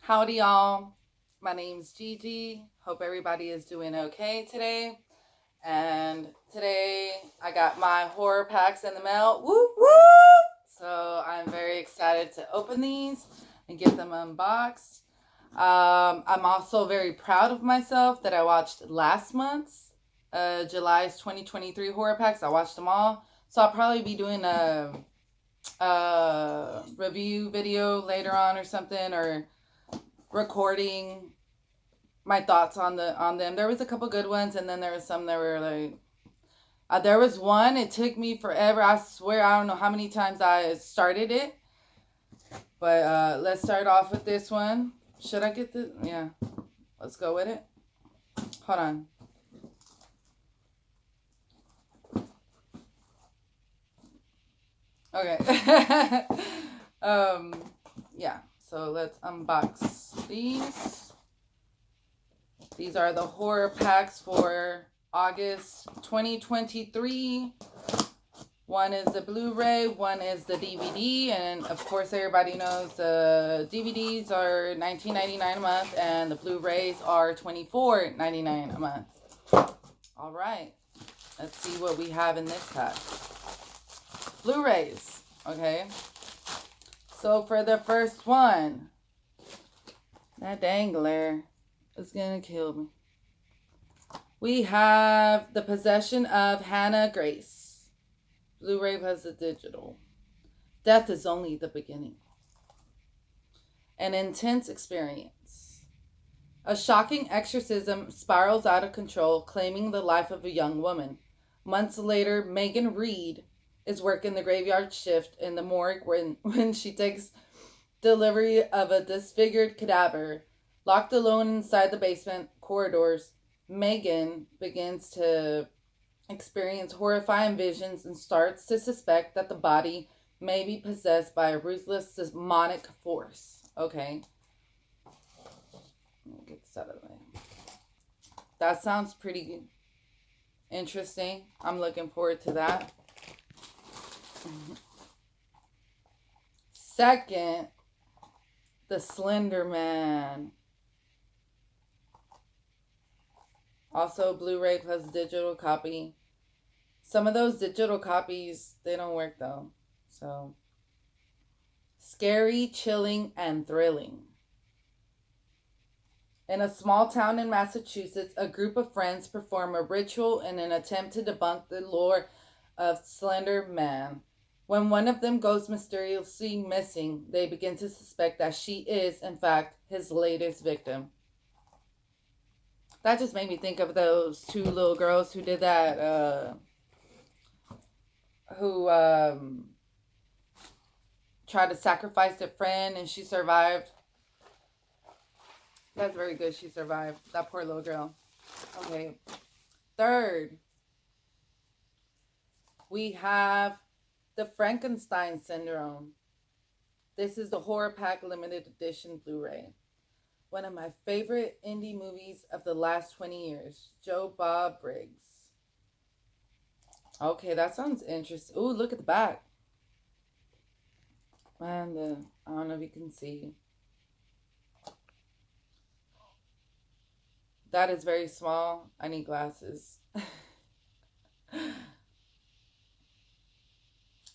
Howdy, y'all. My name's Gigi. Hope everybody is doing okay today. And today I got my horror packs in the mail. Woo woo! So I'm very excited to open these and get them unboxed. I'm also very proud of myself that I watched last month's July's 2023 horror packs. I watched them all. So I'll probably be doing a review video later on or something, or recording my thoughts on them. There was a couple good ones, and then there was some that were like, there was one, it took me forever. I swear I don't know how many times I started it. But let's start off with this one. Should I get this? Yeah. Let's go with it. Hold on. Okay. Yeah. So let's unbox these. These are the horror packs for August 2023. One is the Blu-ray, one is the DVD, and of course everybody knows the DVDs are $19.99 a month and the Blu-rays are $24.99 a month. All right, let's see what we have in this pack. Blu-rays, okay. So for the first one, that dangler is gonna kill me. We have The Possession of Hannah Grace. Blu-ray plus the digital. Death is only the beginning. An intense experience. A shocking exorcism spirals out of control, claiming the life of a young woman. Months later, Megan Reed is working the graveyard shift in the morgue when she takes delivery of a disfigured cadaver. Locked alone inside the basement corridors, Megan begins to experience horrifying visions and starts to suspect that the body may be possessed by a ruthless demonic force. Okay. Let me get this out of the way. That sounds pretty interesting. I'm looking forward to that. Second, The Slender Man. Also, Blu-ray plus digital copy. Some of those digital copies, they don't work though. So, scary, chilling, and thrilling. In a small town in Massachusetts, a group of friends perform a ritual in an attempt to debunk the lore of Slender Man. When one of them goes mysteriously missing, they begin to suspect that she is, in fact, his latest victim. That just made me think of those two little girls who did that, who tried to sacrifice their friend and she survived. That's very good. She survived. That poor little girl. Okay. Third, we have The Frankenstein Syndrome. This is the Horrorpack limited edition Blu-ray. One of my favorite indie movies of the last 20 years. Joe Bob Briggs. Okay, that sounds interesting. Ooh, look at the back. And I don't know if you can see. That is very small. I need glasses.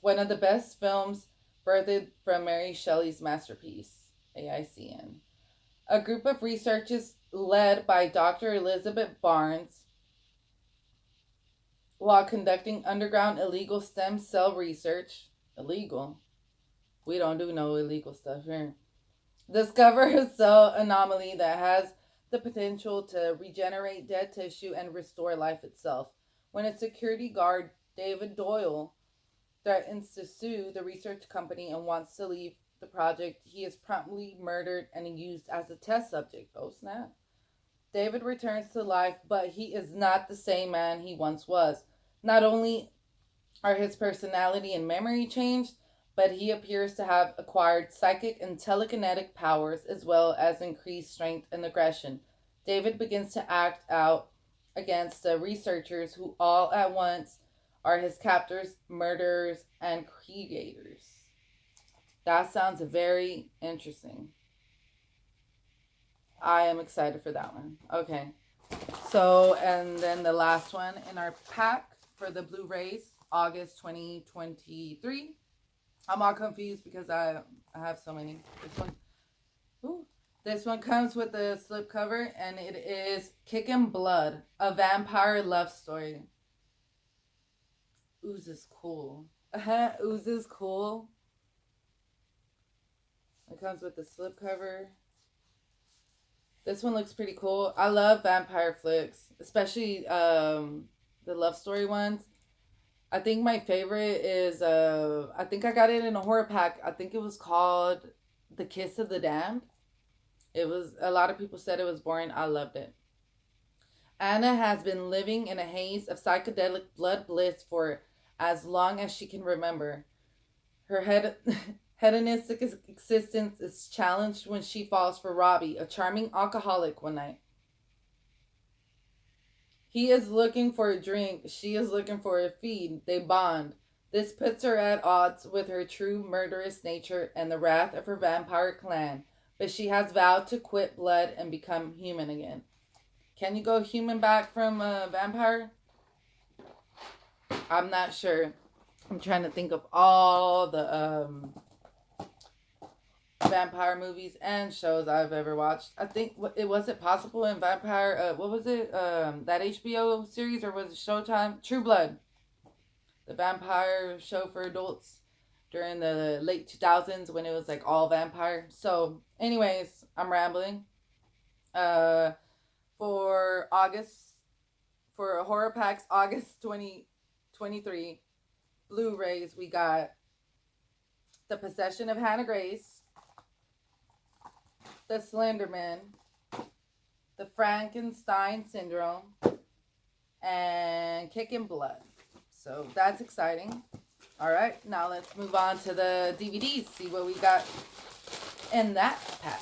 One of the best films birthed from Mary Shelley's masterpiece, AICN. A group of researchers led by Dr. Elizabeth Barnes, while conducting underground illegal stem cell research, illegal? We don't do no illegal stuff here. Discover a cell anomaly that has the potential to regenerate dead tissue and restore life itself. When a security guard, David Doyle, threatens to sue the research company and wants to leave the project, he is promptly murdered and used as a test subject. Oh, snap. David returns to life, but he is not the same man he once was. Not only are his personality and memory changed, but he appears to have acquired psychic and telekinetic powers as well as increased strength and aggression. David begins to act out against the researchers who all at once are his captors, murderers, and creators. That sounds very interesting. I am excited for that one. Okay. So, and then the last one in our pack for the Blu-rays, August 2023. I'm all confused because I have so many. This one, ooh, this one comes with a slipcover, and it is Kickin' Blood, a vampire love story. Ooze is cool. Ooze is cool. It comes with the slipcover. This one looks pretty cool. I love vampire flicks, especially the love story ones. I think my favorite is I think I got it in a horror pack. I think it was called The Kiss of the Damned. It was, a lot of people said it was boring. I loved it. Anna has been living in a haze of psychedelic blood bliss for as long as she can remember. Her hedonistic existence is challenged when she falls for Robbie, a charming alcoholic, one night. He is looking for a drink. She is looking for a feed. They bond. This puts her at odds with her true murderous nature and the wrath of her vampire clan. But she has vowed to quit blood and become human again. Can you go human back from a vampire? I'm not sure. I'm trying to think of all the vampire movies and shows I've ever watched. I think it was it possible in Vampire. What was it? That HBO series, or was it Showtime? True Blood, the vampire show for adults during the late 2000s when it was like all vampire. So, anyways, I'm rambling. For August, for Horrorpack's August 2023 Blu-rays, we got The Possession of Hannah Grace, The Slenderman, The Frankenstein Syndrome, and Kickin' Blood. So that's exciting. All right, now let's move on to the DVDs, see what we got in that pack.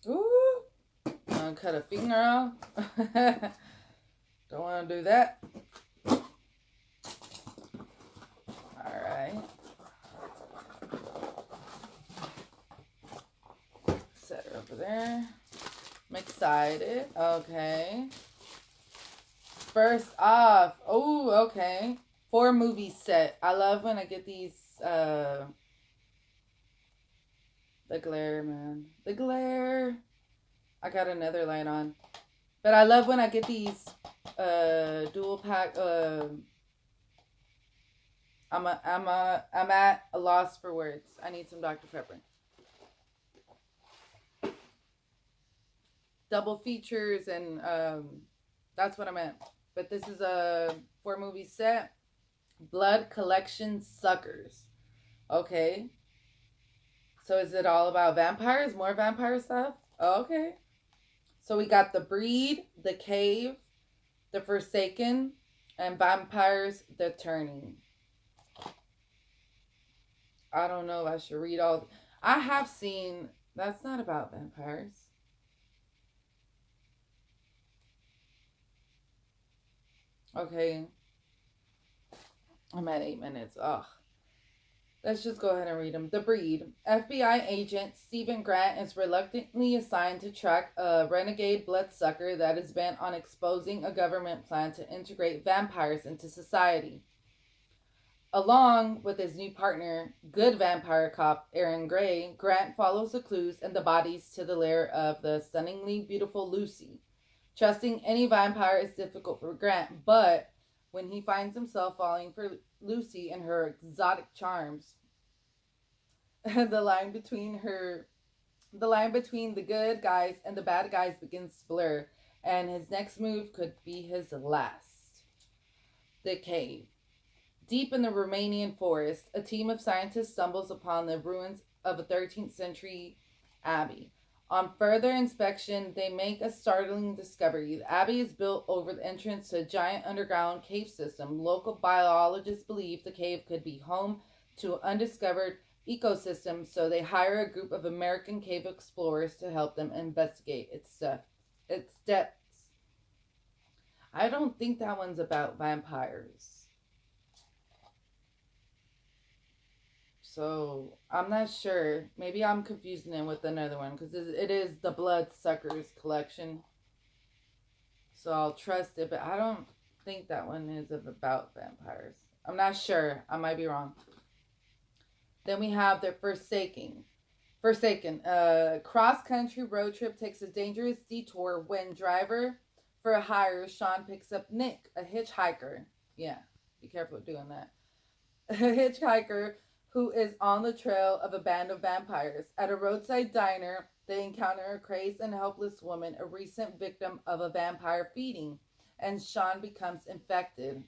Ooh, I'm gonna cut a finger off. Don't want to do that. Alright. Set her over there. I'm excited. Okay. First off. Oh, okay. 4 movie set. I love when I get these. The glare, man. The glare. I got another light on. But I love when I get these dual pack. I'm at a loss for words. I need some Dr. Pepper. Double features, and that's what I meant. But this is a 4 movie set. Blood Collection Suckers. Okay. So is it all about vampires? More vampire stuff? Okay. So we got The Breed, The Cave, The Forsaken, and Vampires The Turning. I don't know if I should read all. I have seen. That's not about vampires. Okay. I'm at 8 minutes. Ugh. Let's just go ahead and read them. The Breed. FBI agent Stephen Grant is reluctantly assigned to track a renegade bloodsucker that is bent on exposing a government plan to integrate vampires into society. Along with his new partner, good vampire cop Aaron Gray, Grant follows the clues and the bodies to the lair of the stunningly beautiful Lucy. Trusting any vampire is difficult for Grant, but when he finds himself falling for Lucy and her exotic charms, the line between the good guys and the bad guys begins to blur, and his next move could be his last. The Cave. Deep in the Romanian forest, a team of scientists stumbles upon the ruins of a 13th century abbey. On further inspection, they make a startling discovery. The abbey is built over the entrance to a giant underground cave system. Local biologists believe the cave could be home to an undiscovered ecosystem, so they hire a group of American cave explorers to help them investigate its depths. I don't think that one's about vampires. So I'm not sure. Maybe I'm confusing it with another one because it is the Bloodsuckers collection. So I'll trust it, but I don't think that one is about vampires. I'm not sure. I might be wrong. Then we have the Forsaken. Cross-country road trip takes a dangerous detour when driver for hire Sean picks up Nick, a hitchhiker. Yeah, be careful doing that. A hitchhiker who is on the trail of a band of vampires. At a roadside diner, they encounter a crazed and helpless woman, a recent victim of a vampire feeding, and Sean becomes infected.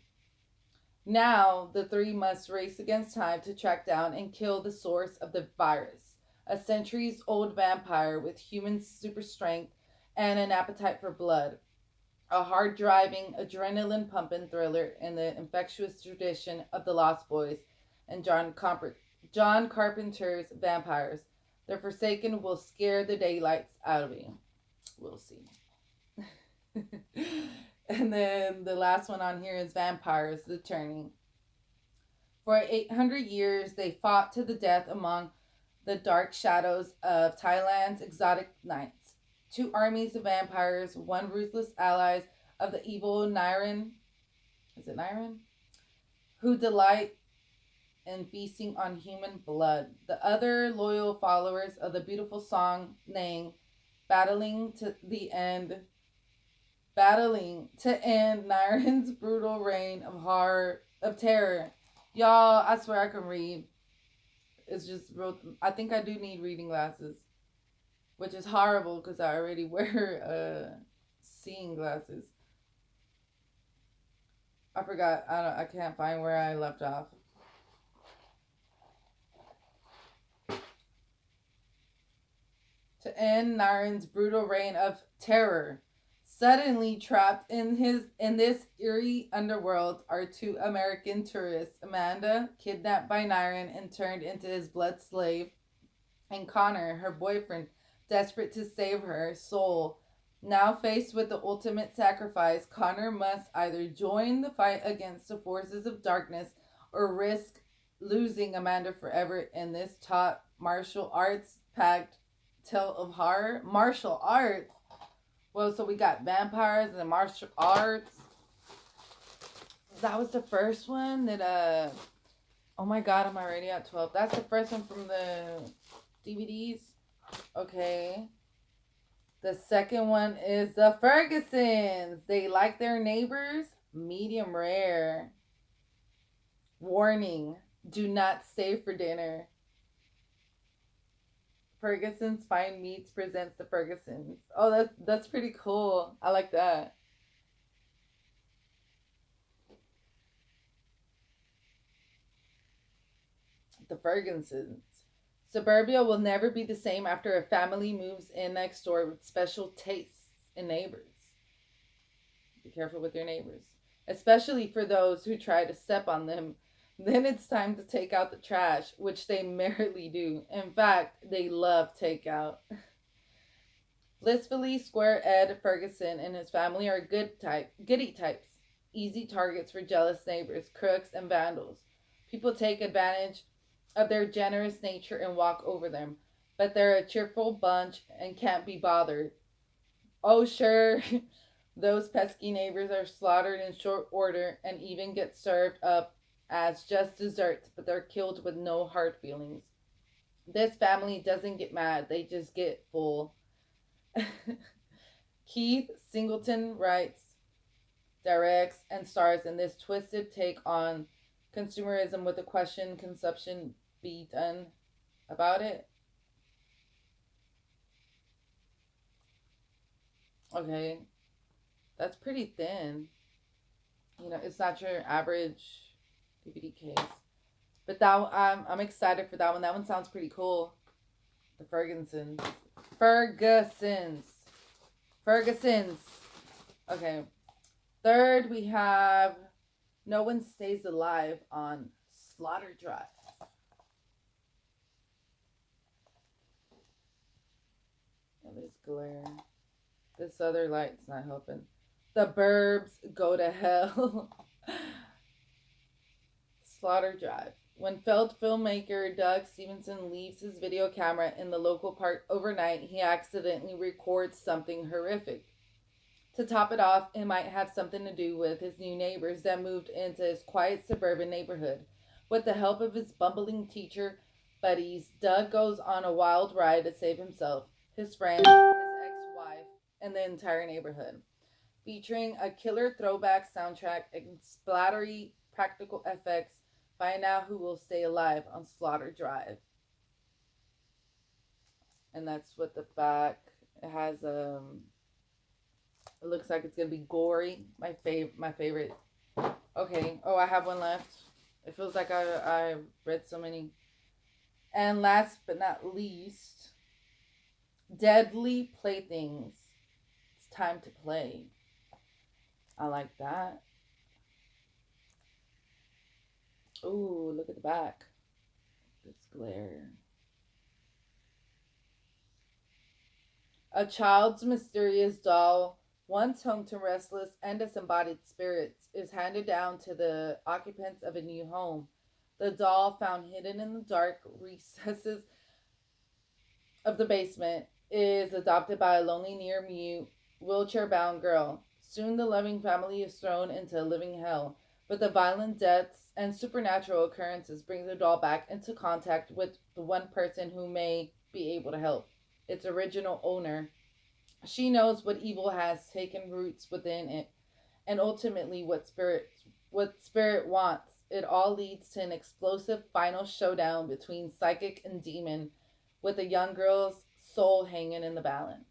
Now, the three must race against time to track down and kill the source of the virus, a centuries old vampire with human super strength and an appetite for blood. A hard driving, adrenaline pumping thriller in the infectious tradition of the Lost Boys and John Carpenter's Vampires. The Forsaken will scare the daylights out of you. We'll see. And then the last one on here is Vampires, The Turning. For 800 years, they fought to the death among the dark shadows of Thailand's exotic nights. Two armies of vampires, one ruthless allies of the evil Niren, is it Niren? Who delight in feasting on human blood. The other loyal followers of the beautiful song Nang, battling to end Niren's brutal reign of terror. Y'all, I swear I can read. It's just real. I think I do need reading glasses, which is horrible because I already wear seeing glasses. I forgot. I can't find where I left off. To end Naren's brutal reign of terror. Suddenly trapped in this eerie underworld are two American tourists, Amanda, kidnapped by Niren and turned into his blood slave, and Connor, her boyfriend, desperate to save her soul. Now faced with the ultimate sacrifice, Connor must either join the fight against the forces of darkness or risk losing Amanda forever in this top martial arts packed tale of horror. Martial arts? Well, so we got vampires and martial arts. That was the first one that, oh my god, I'm already at 12. That's the first one from the DVDs. Okay. The second one is the Fergusons. They like their neighbors. Medium rare. Warning. Do not stay for dinner. Ferguson's Fine Meats presents the Fergusons. Oh, that's pretty cool. I like that. The Fergusons. Suburbia will never be the same after a family moves in next door with special tastes and neighbors. Be careful with your neighbors, especially for those who try to step on them. Then it's time to take out the trash, which they merrily do. In fact, they love takeout. Blissfully Square Ed Ferguson and his family are goody types, easy targets for jealous neighbors, crooks, and vandals. People take advantage of their generous nature and walk over them, but they're a cheerful bunch and can't be bothered. Oh, sure, those pesky neighbors are slaughtered in short order and even get served up as just desserts, but they're killed with no hard feelings. This family doesn't get mad, they just get full. Keith Singleton writes, directs, and stars in this twisted take on consumerism with a question: consumption be done about it? Okay, that's pretty thin. You know, it's not your average DVD case. But that I'm excited for that one. That one sounds pretty cool. The Fergusons. Okay. Third, we have No One Stays Alive on Slaughter Drive. Oh, there's glare. This other light's not helping. The Burbs Go to Hell. Slaughter Drive. When failed filmmaker Doug Stevenson leaves his video camera in the local park overnight, he accidentally records something horrific. To top it off, it might have something to do with his new neighbors that moved into his quiet suburban neighborhood. With the help of his bumbling teacher buddies, Doug goes on a wild ride to save himself, his friends, his ex-wife, and the entire neighborhood. Featuring a killer throwback soundtrack and splattery practical effects, find out who will stay alive on Slaughter Drive. And that's what the back, it has. It looks like it's gonna be gory. My favorite. Okay. Oh, I have one left. It feels like I read so many. And last but not least, Deadly Playthings. It's time to play. I like that. Ooh, look at the back. This glare. A child's mysterious doll, once home to restless and disembodied spirits, is handed down to the occupants of a new home. The doll, found hidden in the dark recesses of the basement, is adopted by a lonely, near-mute, wheelchair-bound girl. Soon the loving family is thrown into a living hell, but the violent deaths and supernatural occurrences bring the doll back into contact with the one person who may be able to help, its original owner. She knows what evil has taken roots within it, and ultimately what spirit wants. It all leads to an explosive final showdown between psychic and demon, with a young girl's soul hanging in the balance.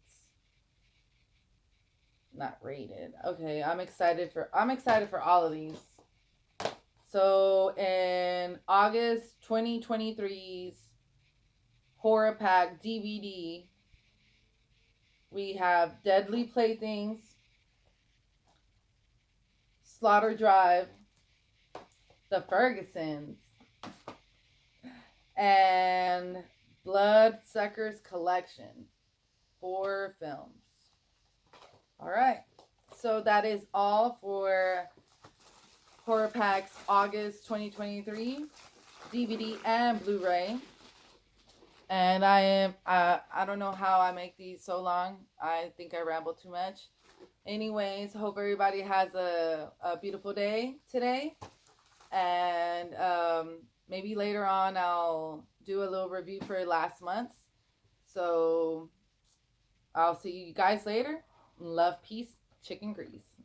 Not rated. Okay, I'm excited for all of these. So in August 2023's Horrorpack DVD, we have Deadly Playthings, Slaughter Drive, The Fergusons, and Bloodsuckers Collection. 4 films. All right. So that is all for Horrorpack's August 2023 DVD and Blu-ray. And I don't know how I make these so long. I think I ramble too much. Anyways, hope everybody has a beautiful day today. And maybe later on I'll do a little review for last month. So I'll see you guys later. Love, peace, chicken grease.